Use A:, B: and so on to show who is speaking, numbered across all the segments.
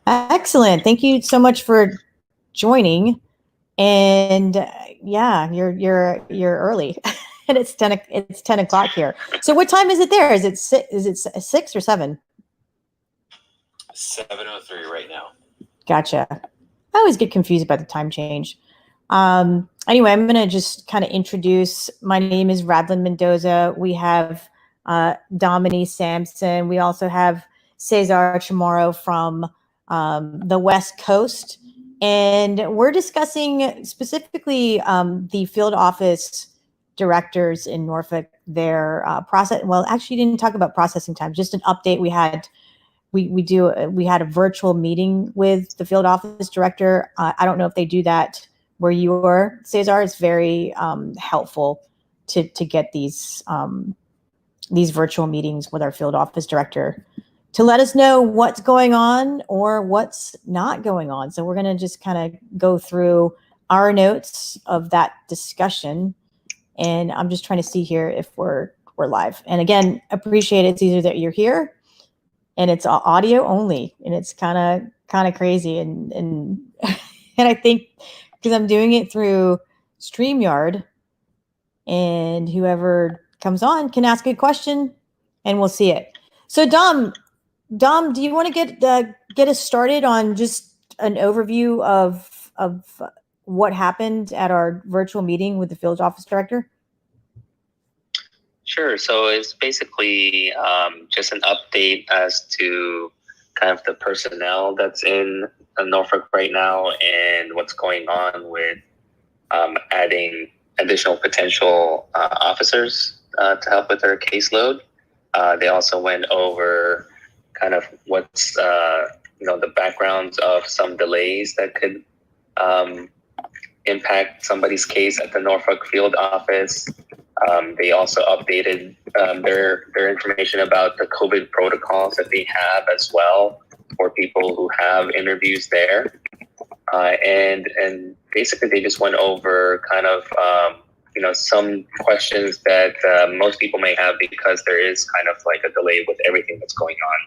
A: Excellent. Thank you so much for joining. And yeah, you're early, and it's 10 o'clock here. So what time is it there? Is it is it 6 or 7?
B: 7:03 right now.
A: Gotcha. I always get confused about the time change. Anyway, I'm going to just kind of introduce. My name is Radlin Mendoza. We have Dominique Sampson. We also have Cesar Chamorro from the West Coast. And we're discussing specifically the field office directors in Norfolk, their process. Well, actually, didn't talk about processing time, just an update we had. We had a virtual meeting with the field office director. I don't know if they do that where you are, Cesar. It's very helpful to get these virtual meetings with our field office director to let us know what's going on or what's not going on. So we're going to just kind of go through our notes of that discussion, and I'm just trying to see here if we're live. And again, appreciate it, Cesar, that you're here. And it's audio only, and it's kind of crazy, and and I think because I'm doing it through StreamYard, and whoever comes on can ask a question, and we'll see it. So Dom, do you want to get us started on just an overview of what happened at our virtual meeting with the field office director?
B: Sure. So it's basically just an update as to kind of the personnel that's in Norfolk right now and what's going on with adding additional potential officers to help with their caseload. They also went over kind of what's the backgrounds of some delays that could impact somebody's case at the Norfolk field office. They also updated their information about the COVID protocols that they have as well for people who have interviews there. And basically they just went over kind of, some questions that most people may have because there is kind of like a delay with everything that's going on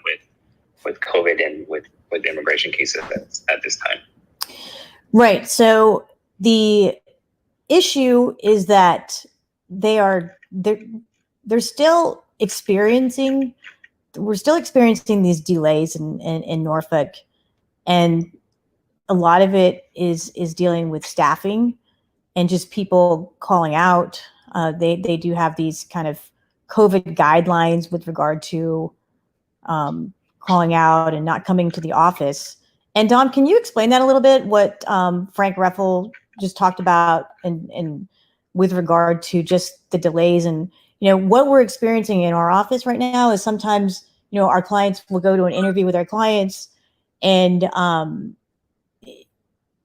B: with COVID and with immigration cases at this time.
A: Right. So the issue is that they're still experiencing these delays in Norfolk, and a lot of it is dealing with staffing and just people calling out. They do have these kind of COVID guidelines with regard to calling out and not coming to the office. And Dom, can you explain that a little bit? What Frank Reffel just talked about, and with regard to just the delays, and what we're experiencing in our office right now is sometimes our clients will go to an interview with our clients, and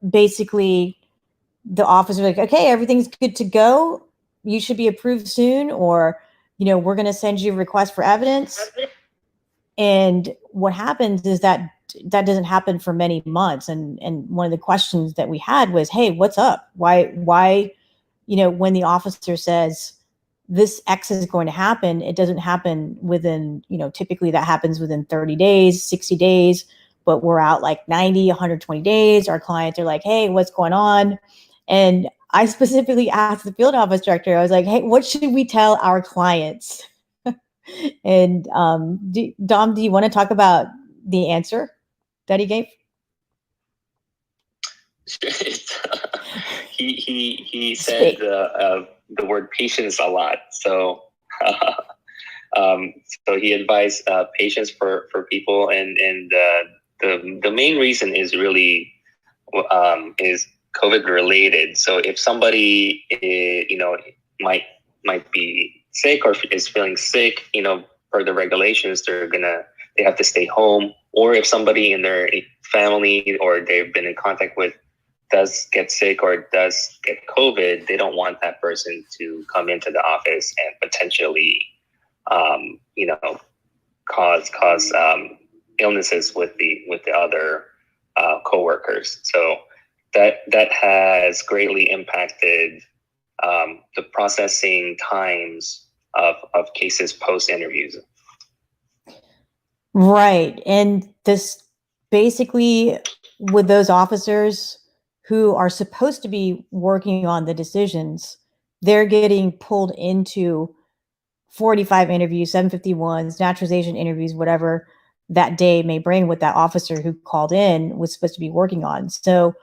A: basically the officer is like, okay, everything's good to go, you should be approved soon, or we're going to send you a request for evidence. And what happens is that doesn't happen for many months. And one of the questions that we had was, hey, what's up? Why, when the officer says this X is going to happen, it doesn't happen within, typically that happens within 30 days, 60 days, but we're out like 90, 120 days. Our clients are like, hey, what's going on? And I specifically asked the field office director, I was like, hey, what should we tell our clients? And Dom, do you want to talk about the answer that he gave?
B: He said the word patience a lot. So so he advised patience for people, and the main reason is really is COVID related. So if somebody might be sick or is feeling sick, per the regulations, they have to stay home. Or if somebody in their family or they've been in contact with does get sick or does get COVID, they don't want that person to come into the office and potentially, cause illnesses with the other coworkers. So that has greatly impacted the processing times of cases post interviews.
A: Right. And this basically with those officers who are supposed to be working on the decisions, they're getting pulled into 45 interviews, 751s, naturalization interviews, whatever that day may bring, what that officer who called in was supposed to be working on. So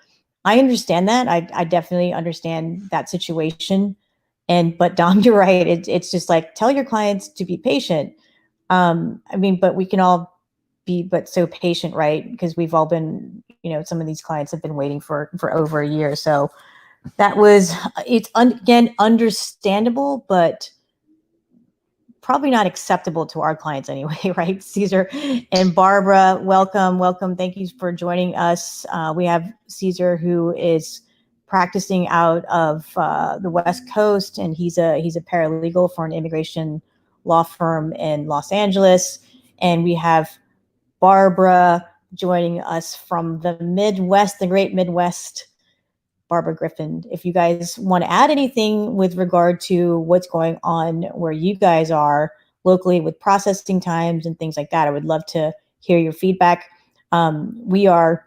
A: I understand that. I definitely understand that situation. But Dom, you're right. It's just like, tell your clients to be patient. I mean, but we can all be but so patient, right? Because we've all been, some of these clients have been waiting for over a year. So that was, again, understandable, but probably not acceptable to our clients anyway, right? Caesar and Barbara, welcome. Thank you for joining us. We have Caesar, who is practicing out of the West Coast, and he's a paralegal for an immigration law firm in Los Angeles. And we have Barbara joining us from the Midwest, the great Midwest. Barbara Griffin, if you guys want to add anything with regard to what's going on where you guys are locally with processing times and things like that, I would love to hear your feedback. We are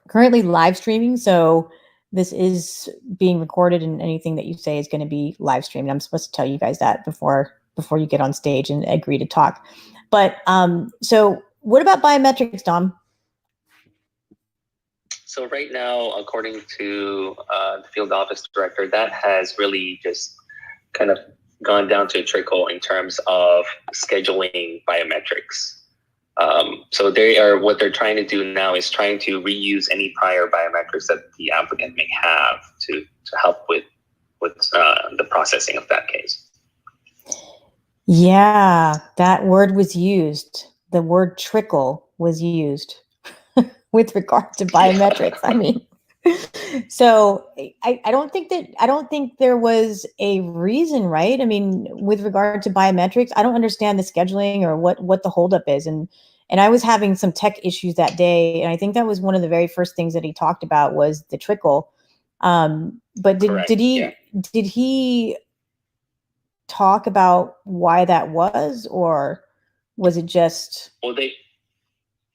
A: currently live streaming, so this is being recorded, and anything that you say is going to be live streamed. I'm supposed to tell you guys that before you get on stage and agree to talk. But so what about biometrics, Dom?
B: So right now, according to the field office director, that has really just kind of gone down to a trickle in terms of scheduling biometrics. So what they're trying to do now is trying to reuse any prior biometrics that the applicant may have to help with the processing of that case.
A: Yeah, that word was used. The word trickle was used with regard to biometrics. I mean, so I don't think there was a reason, right? I mean, with regard to biometrics, I don't understand the scheduling or what the holdup is. And I was having some tech issues that day, and I think that was one of the very first things that he talked about was the trickle. But did he talk about why that was, or was it just?
B: Well,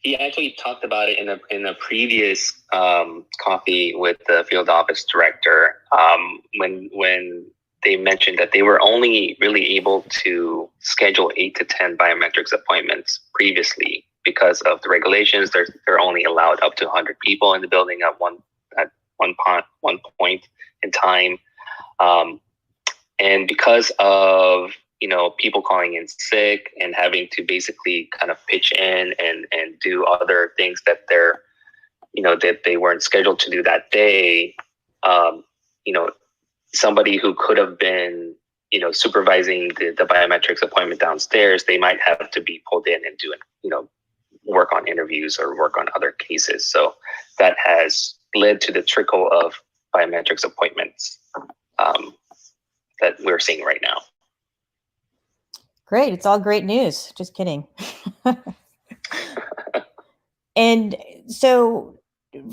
B: he actually talked about it in a previous coffee with the field office director when they mentioned that they were only really able to schedule 8 to 10 biometrics appointments previously because of the regulations. They're only allowed up to 100 people in the building at one point in time. And because of people calling in sick and having to basically kind of pitch in and do other things that that they weren't scheduled to do that day, somebody who could have been supervising the biometrics appointment downstairs, they might have to be pulled in and do work on interviews or work on other cases. So that has led to the trickle of biometrics appointments that we're seeing right now.
A: Great. It's all great news. Just kidding. And so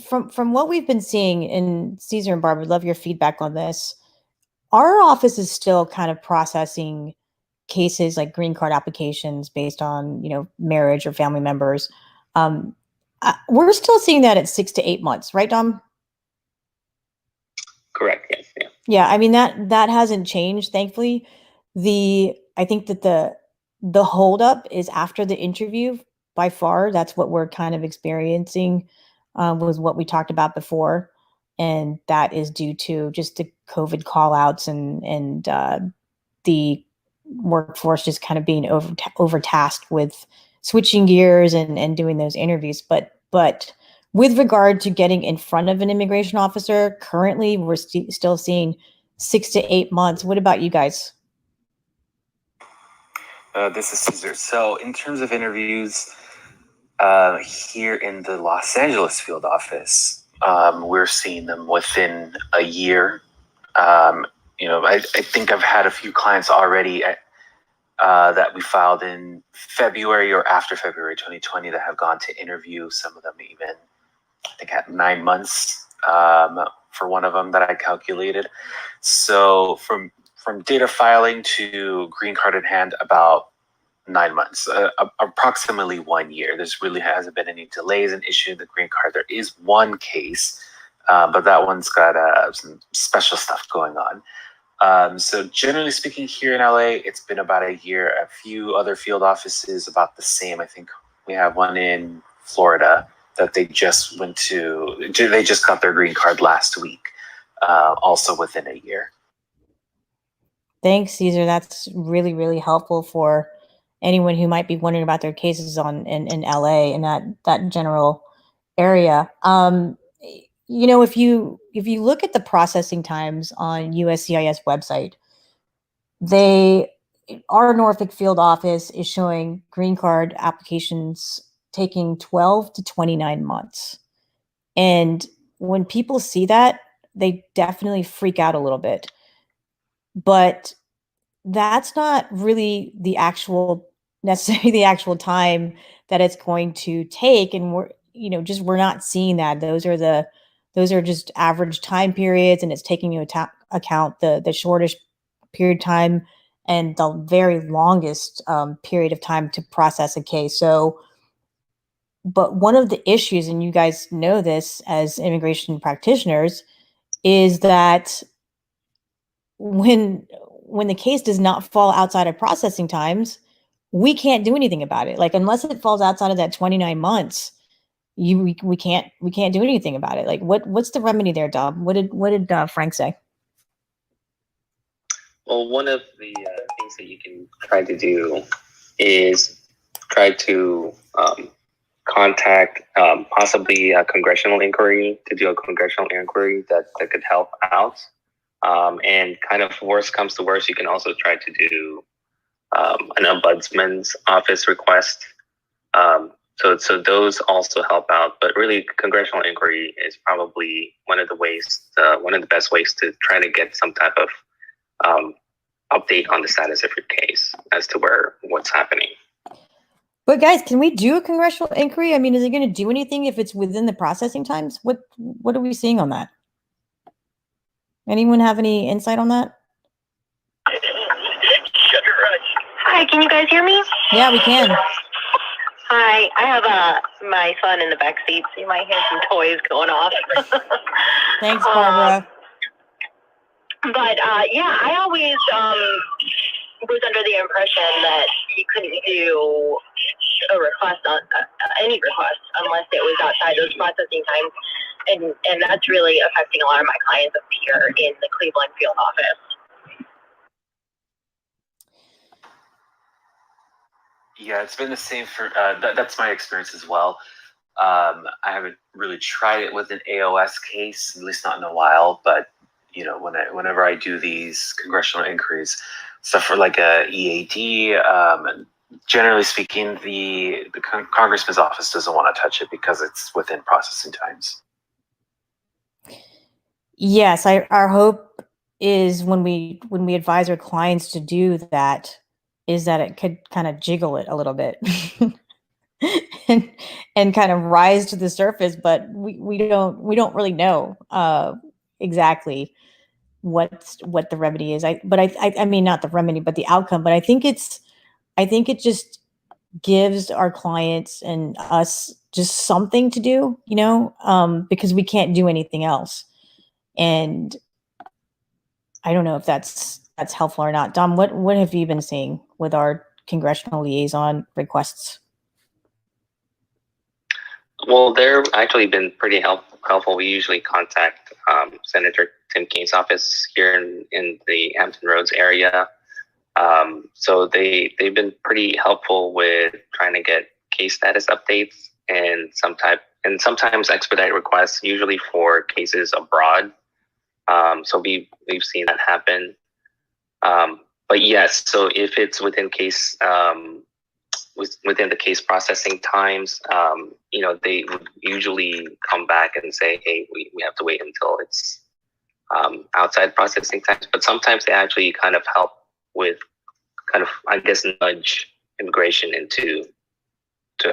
A: from what we've been seeing, and Caesar and Barbara, love your feedback on this. Our office is still kind of processing cases like green card applications based on, marriage or family members. We're still seeing that at 6 to 8 months, right, Dom?
B: Correct. Yes. Yeah.
A: Yeah. I mean, that hasn't changed, thankfully. I think that the holdup is after the interview by far. That's what we're kind of experiencing, was what we talked about before. And that is due to just the COVID call outs and the workforce just kind of being overtasked with switching gears and doing those interviews. But with regard to getting in front of an immigration officer, currently we're still seeing 6 to 8 months. What about you guys?
C: This is Caesar. So in terms of interviews here in the Los Angeles field office, we're seeing them within a year. I think I've had a few clients already that we filed in February or after February 2020 that have gone to interview. Some of them even, I think, at 9 months for one of them that I calculated. So from data filing to green card in hand, about 9 months, approximately 1 year. There's really hasn't been any delays in issuing the green card. There is one case, but that one's got some special stuff going on. So generally speaking, here in LA, it's been about a year. A few other field offices about the same. I think we have one in Florida that they just got their green card last week, also within a year.
A: Thanks, Caesar. That's really, really helpful for anyone who might be wondering about their cases in LA and that general area. If you look at the processing times on USCIS website, our Norfolk field office is showing green card applications taking 12 to 29 months. And when people see that, they definitely freak out a little bit. But that's not really necessarily the actual time that it's going to take. And we're not seeing that. Those are just average time periods, and it's taking into account the shortest period of time and the very longest period of time to process a case. But one of the issues, and you guys know this as immigration practitioners, is that when the case does not fall outside of processing times, we can't do anything about it. Like, unless it falls outside of that 29 months, we can't do anything about it. Like, what's the remedy there, Dom? What did Frank say?
B: Well, one of the things that you can try to do is try to contact possibly a congressional inquiry, to do a congressional inquiry that could help out. And kind of worst comes to worst, you can also try to do an ombudsman's office request. So those also help out. But really, congressional inquiry is probably one of the best ways to try to get some type of update on the status of your case as to what's happening.
A: But guys, can we do a congressional inquiry? I mean, is it going to do anything if it's within the processing times? What are we seeing on that? Anyone have any insight on that?
D: Hi, can you guys hear me?
A: Yeah, we can.
D: Hi, I have my son in the back seat, so you might hear some toys going off.
A: Thanks, Barbara.
D: But yeah, I always was under the impression that you couldn't do a request on any request unless it was outside those processing times, and that's really affecting a lot of my clients up here in the Cleveland field office.
C: Yeah, it's been the same for that's my experience as well. I haven't really tried it with an AOS case, at least not in a while. But whenever I do these congressional inquiries, stuff for like a EAD, and generally speaking, the congressman's office doesn't want to touch it because it's within processing times.
A: Yes, our hope is when we advise our clients to do that, is that it could kind of jiggle it a little bit and kind of rise to the surface. But we don't really know exactly what the remedy is. I mean, not the remedy, but the outcome. But I think it just gives our clients and us just something to do, because we can't do anything else. And I don't know if that's helpful or not. Dom, what have you been seeing with our congressional liaison requests?
B: Well, they're actually been pretty helpful. We usually contact Senator Tim Kaine's office here in the Hampton Roads area. So they've been pretty helpful with trying to get case status updates and sometimes expedite requests, usually for cases abroad. So we've seen that happen. But yes, so if it's within the case processing times, they would usually come back and say, hey, we have to wait until it's outside processing times. But sometimes they actually kind of help with I guess, nudge immigration into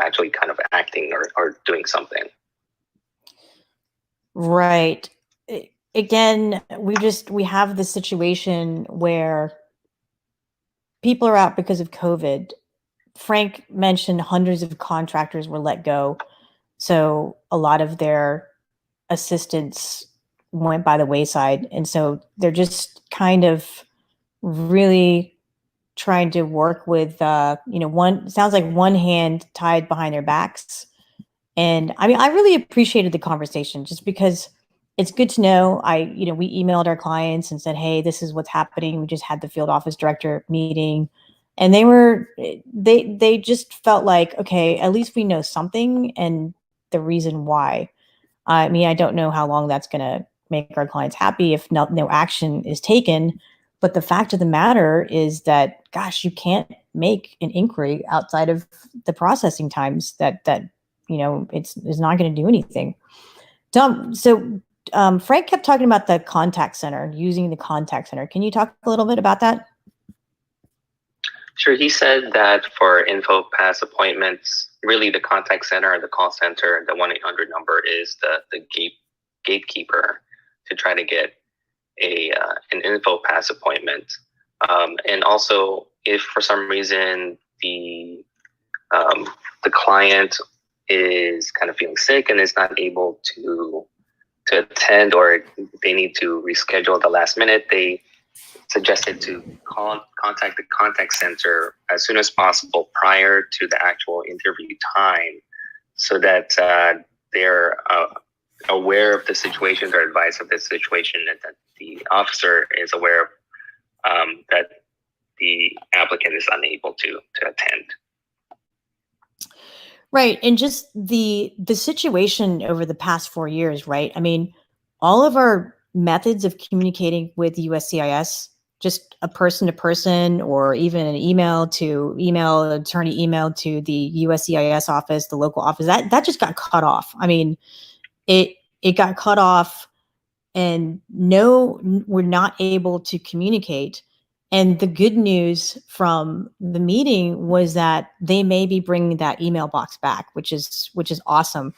B: actually kind of acting or doing something.
A: Right. Again, we have this situation where people are out because of COVID, Frank mentioned hundreds of contractors were let go. So a lot of their assistants went by the wayside. And so they're just kind of really trying to work with, sounds like one hand tied behind their backs. And I mean, I really appreciated the conversation just because it's good to know. We emailed our clients and said, hey, this is what's happening. We just had the field office director meeting. And they just felt like, okay, at least we know something and the reason why. I mean, I don't know how long that's going to make our clients happy if no action is taken. But the fact of the matter is that, gosh, you can't make an inquiry outside of the processing times that it's not going to do anything. Frank kept talking about the contact center, using the contact center. Can you talk a little bit about that?
B: Sure. He said that for info pass appointments, really the contact center or the call center, the 1-800 number is the gatekeeper to try to get an info pass appointment. And also, if for some reason the client is kind of feeling sick and is not able to attend, or they need to reschedule at the last minute, they suggested to contact the contact center as soon as possible prior to the actual interview time, so that they're aware of the situation or advised of the situation, and that the officer is aware that the applicant is unable to attend.
A: Right. And just the situation over the past 4 years, right? I mean, all of our methods of communicating with USCIS, just a person to person, or even an email to email, attorney email to the USCIS office, the local office, that just got cut off. I mean, it got cut off, and we're not able to communicate. And the good news from the meeting was that they may be bringing that email box back, which is awesome.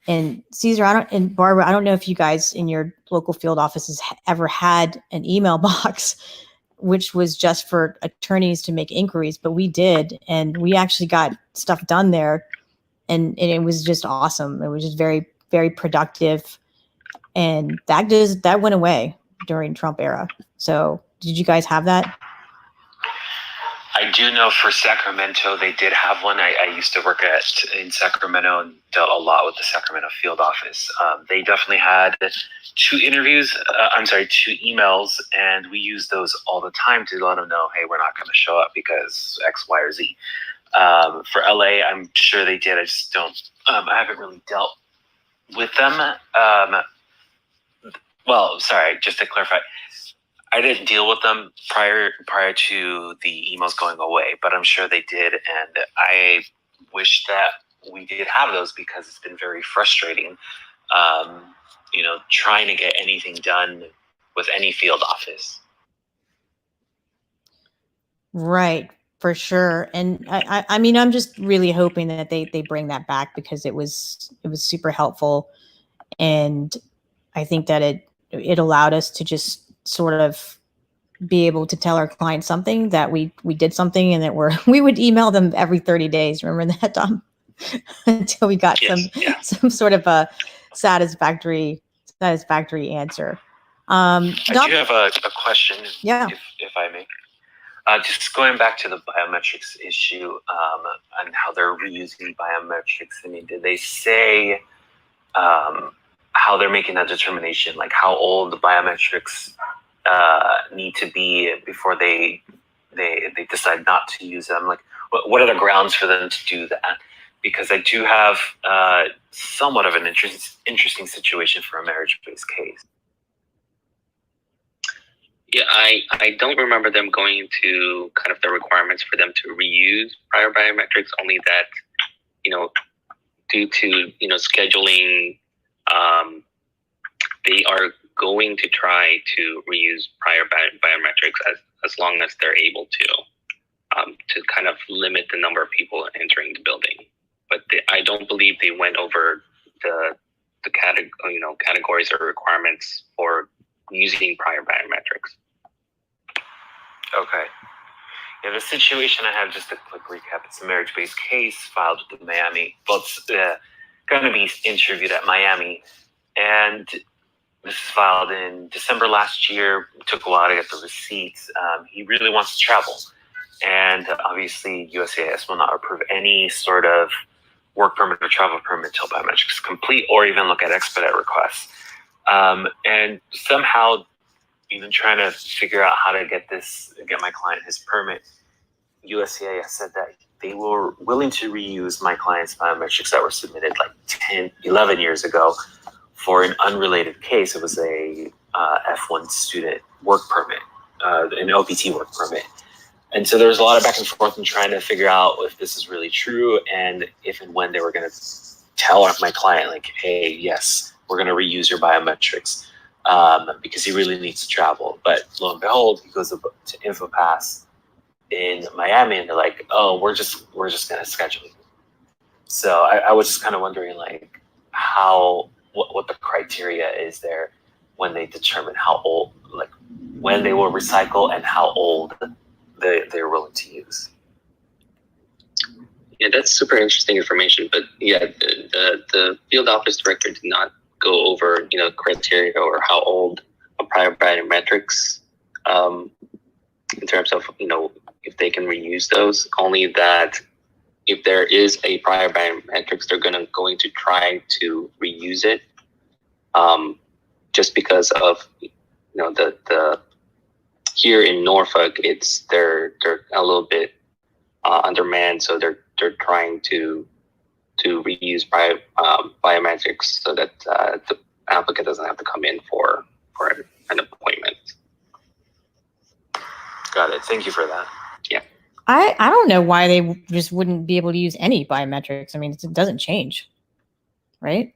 A: And Caesar, and Barbara, I don't know if you guys in your local field offices ever had an email box, which was just for attorneys to make inquiries, but we did, and we actually got stuff done there, and it was just awesome. It was just very, very productive, and that went away during Trump era. So, did you guys have that?
C: I do know for Sacramento, they did have one. I used to work in Sacramento and dealt a lot with the Sacramento field office. They definitely had 2 emails, and we use those all the time to let them know, hey, we're not going to show up because X, Y, or Z. For LA, I'm sure they did. I just don't, I haven't really dealt with them. Well, sorry, just to clarify, I didn't deal with them prior to the emails going away, but I'm sure they did, and I wish that we did have those, because it's been very frustrating, trying to get anything done with any field office.
A: Right, for sure. And I mean, I'm just really hoping that they bring that back, because it was super helpful, and I think that it allowed us to just sort of be able to tell our clients something, that we did something, and that we would email them every 30 days. Remember that, Tom? Until we got some sort of a satisfactory answer.
C: I do have a question,
A: yeah,
C: if I may. Just going back to the biometrics issue, and how they're reusing biometrics. I mean, did they say how they're making that determination, like how old the biometrics need to be before they decide not to use them? Like, what are the grounds for them to do that? Because I do have somewhat of an interesting situation for a marriage-based case.
B: Yeah, I don't remember them going into kind of the requirements for them to reuse prior biometrics, only that, due to, scheduling, they are going to try to reuse prior biometrics as long as they're able to kind of limit the number of people entering the building. But I don't believe they went over the categories or requirements for using prior biometrics.
C: Okay. Yeah, the situation I have, just a quick recap. It's a marriage-based case filed with the Miami. Well, it's going to be interviewed at Miami, and this is filed in December last year. It took a while to get the receipts. He really wants to travel, and obviously USCIS will not approve any sort of work permit or travel permit until biometrics is complete, or even look at expedite requests. And somehow, even trying to figure out how to get my client his permit, USCIS said that they were willing to reuse my client's biometrics that were submitted like 10, 11 years ago for an unrelated case. It was a F1 student work permit, an OPT work permit. And so there was a lot of back and forth in trying to figure out if this is really true and if and when they were going to tell my client, like, hey, yes, we're going to reuse your biometrics because he really needs to travel. But lo and behold, he goes to InfoPass in Miami, and they're like, oh, we're just going to schedule you. So I was just kind of wondering, like, what the criteria is there when they determine how old, like, when they will recycle and how old they're willing to use.
B: Yeah, that's super interesting information. But yeah, the field office director did not go over, criteria or how old a prior biometrics in terms of, if they can reuse those. Only that if there is a prior biometrics, they're going to try to reuse it, just because of the here in Norfolk, they're a little bit undermanned, so they're trying to reuse biometrics so that the applicant doesn't have to come in for an appointment.
C: Got it. Thank you for that.
B: Yeah.
A: I don't know why they just wouldn't be able to use any biometrics. I mean, it doesn't change, right?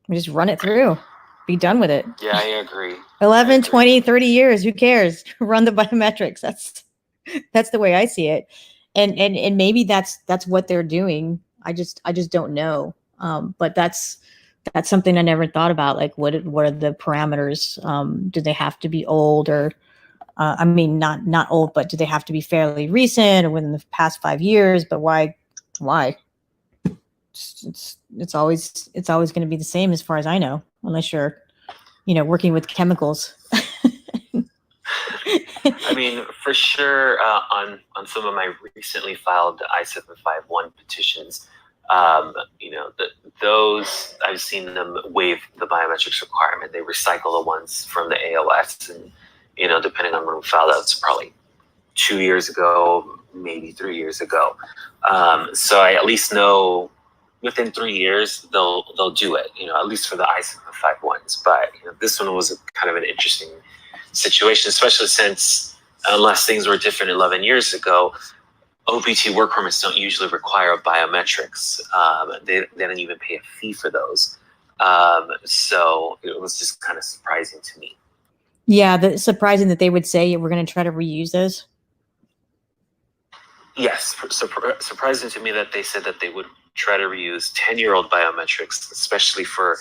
A: We just run it through. Be done with it.
C: Yeah, I agree.
A: 11, 20, 30 years. Who cares? Run the biometrics. That's the way I see it. And maybe that's what they're doing. I just don't know. But that's something I never thought about. Like, what are the parameters? Do they have to be old or, I mean, not old, but do they have to be fairly recent or within the past 5 years? But why? It's always going to be the same as far as I know, unless you're, working with chemicals.
C: I mean, for sure, on some of my recently filed I-751 petitions, those I've seen them waive the biometrics requirement. They recycle the ones from the AOS, and depending on when we filed, that's probably 2 years ago, maybe 3 years ago. So I at least know within 3 years they'll do it. At least for the I-751s. But this one was kind of an interesting situation, especially since, unless things were different 11 years ago, OPT work permits don't usually require biometrics. They don't even pay a fee for those. So it was just kind of surprising to me.
A: Yeah, surprising that they would say we're going to try to reuse those.
C: Yes, surprising to me that they said that they would try to reuse 10-year-old biometrics, especially for,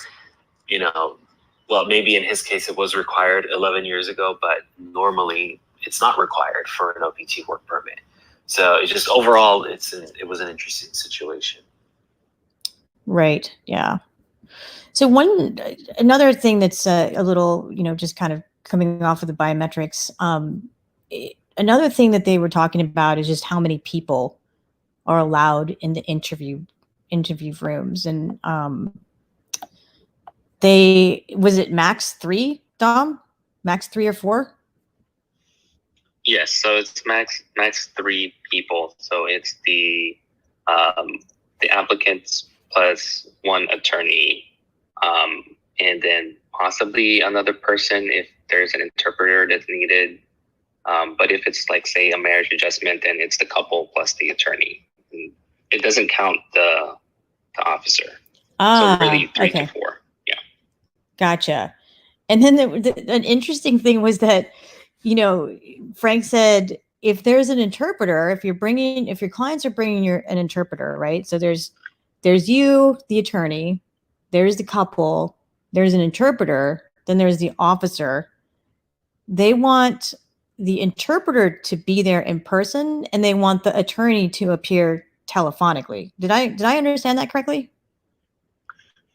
C: well, maybe in his case it was required 11 years ago, but normally it's not required for an OPT work permit. So it just overall, it was an interesting situation. Right.
A: Yeah. So another thing that's a little, just kind of coming off of the biometrics. Another thing that they were talking about is just how many people are allowed in the interview rooms, and was it max 3, Dom? Max 3 or 4?
B: Yes, so it's max 3 people. So it's the applicants plus one attorney, and then possibly another person if there's an interpreter that's needed. But if it's like, say, a marriage adjustment, then it's the couple plus the attorney. It doesn't count the officer. So really 3 to 4. Yeah.
A: Gotcha. And then an interesting thing was that, Frank said, if there's an interpreter, if your clients are bringing an interpreter, right? So there's you, the attorney, there's the couple, there's an interpreter, then there's the officer. They want the interpreter to be there in person, and they want the attorney to appear telephonically. Did I understand that correctly?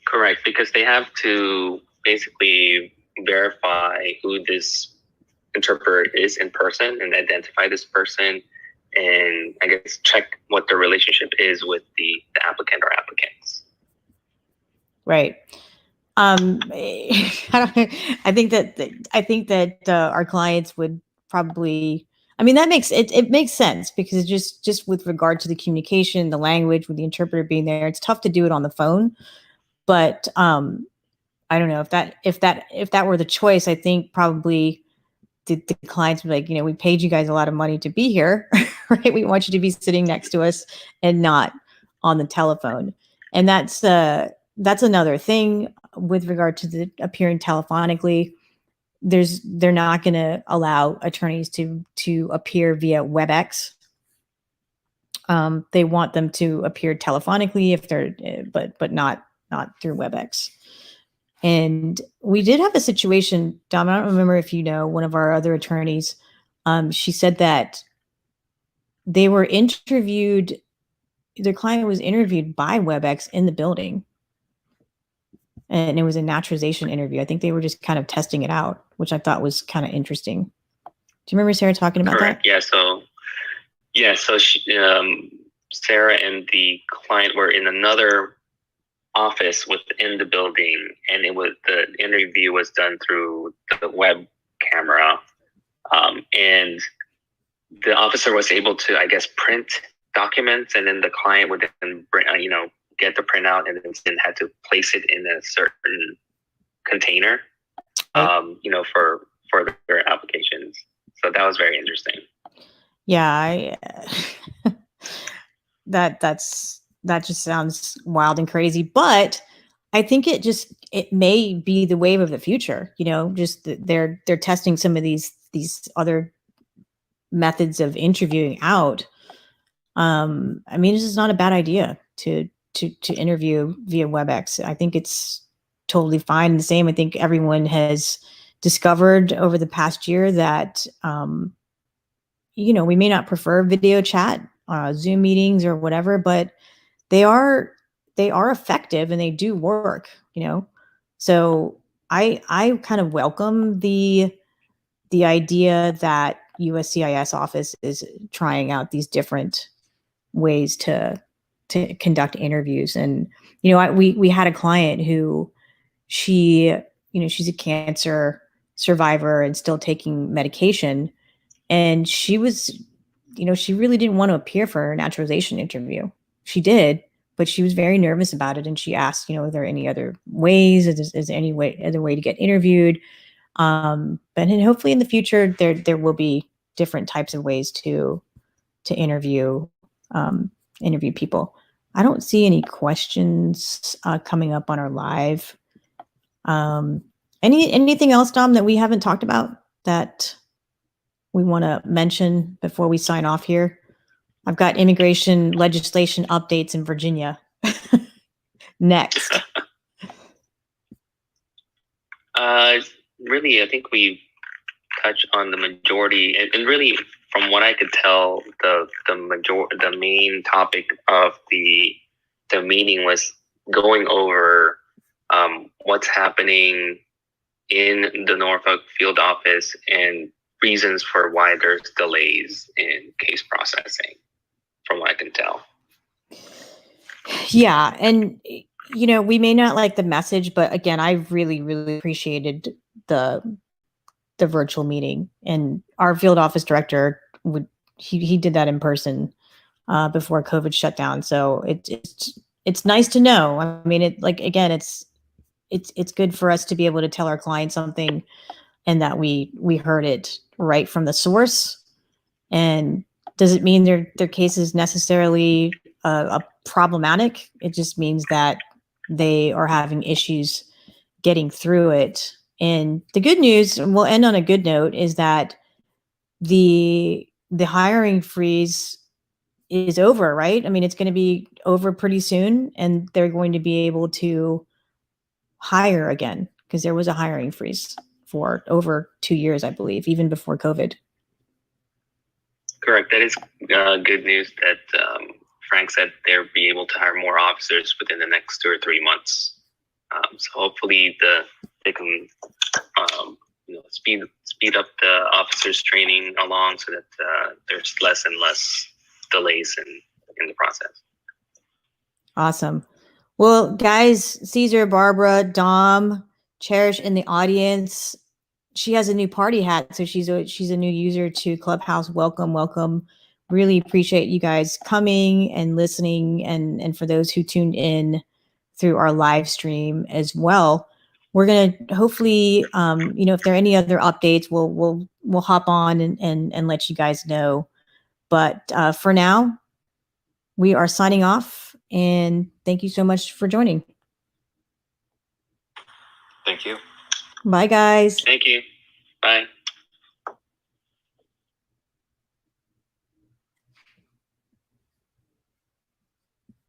B: Correct, because they have to basically verify who this interpreter is in person and identify this person, and I guess check what the relationship is with the applicant or applicants.
A: Right. I think that our clients would probably. I mean, that makes it. It makes sense because it's just with regard to the communication, the language, with the interpreter being there, it's tough to do it on the phone. But I don't know if that were the choice. I think probably the clients would be like, we paid you guys a lot of money to be here, right? We want you to be sitting next to us and not on the telephone. And that's another thing with regard to the appearing telephonically. They're not going to allow attorneys to appear via WebEx. They want them to appear telephonically if they're, but not through WebEx. And we did have a situation, Dom, I don't remember if you know, one of our other attorneys, she said that they were interviewed, their client was interviewed by WebEx in the building. And it was a naturalization interview. I think they were just kind of testing it out, which I thought was kind of interesting. Do you remember Sarah talking about
B: Correct.
A: that?
B: So she, Sarah and the client were in another office within the building, and the interview was done through the web camera, and the officer was able to, I guess, print documents, and then the client would then get the printout and then had to place it in a certain container, for their applications. So that was very interesting.
A: Yeah, that just sounds wild and crazy, but I think it may be the wave of the future. Just they're testing some of these other methods of interviewing out. I mean, this is not a bad idea to interview via WebEx. I think it's totally fine. The same, I think everyone has discovered over the past year that we may not prefer video chat, Zoom meetings or whatever, but they are effective and they do work, So I kind of welcome the idea that USCIS office is trying out these different ways to conduct interviews. And, we had a client who she's a cancer survivor and still taking medication. And she was, she really didn't want to appear for her naturalization interview. She did, but she was very nervous about it. And she asked, are there any other ways? Is there any other way to get interviewed? But then hopefully in the future, there will be different types of ways to interview people. I don't see any questions coming up on our live. Anything else, Dom, that we haven't talked about that we want to mention before we sign off here? I've got immigration legislation updates in Virginia. Next.
B: Really, I think we touched on the majority, and really, from what I could tell, the main topic of the meeting was going over what's happening in the Norfolk field office and reasons for why there's delays in case processing, from what I can tell.
A: Yeah, and we may not like the message, but again, I really, really appreciated the virtual meeting, and our field office director he did that in person before COVID shut down. So it's nice to know. I mean, it's good for us to be able to tell our clients something and that we heard it right from the source. And does it mean their case is necessarily a problematic? It just means that they are having issues getting through it. And the good news, and we'll end on a good note, is that the hiring freeze is over, right? I mean, it's going to be over pretty soon, and they're going to be able to hire again, because there was a hiring freeze for over 2 years, I believe, even before COVID.
B: Correct. That is good news that Frank said they'll be able to hire more officers within the next 2 or 3 months. So hopefully they can speed up the officers training along so that there's less and less delays in the process.
A: Awesome. Well, guys, Caesar, Barbara, Dom, Cherish in the audience. She has a new party hat, so she's a new user to Clubhouse. Welcome, welcome. Really appreciate you guys coming and listening, and for those who tuned in through our live stream as well. We're gonna hopefully, if there are any other updates, we'll hop on and let you guys know. But for now, we are signing off, and thank you so much for joining.
C: Thank you.
A: Bye, guys.
B: Thank you. Bye.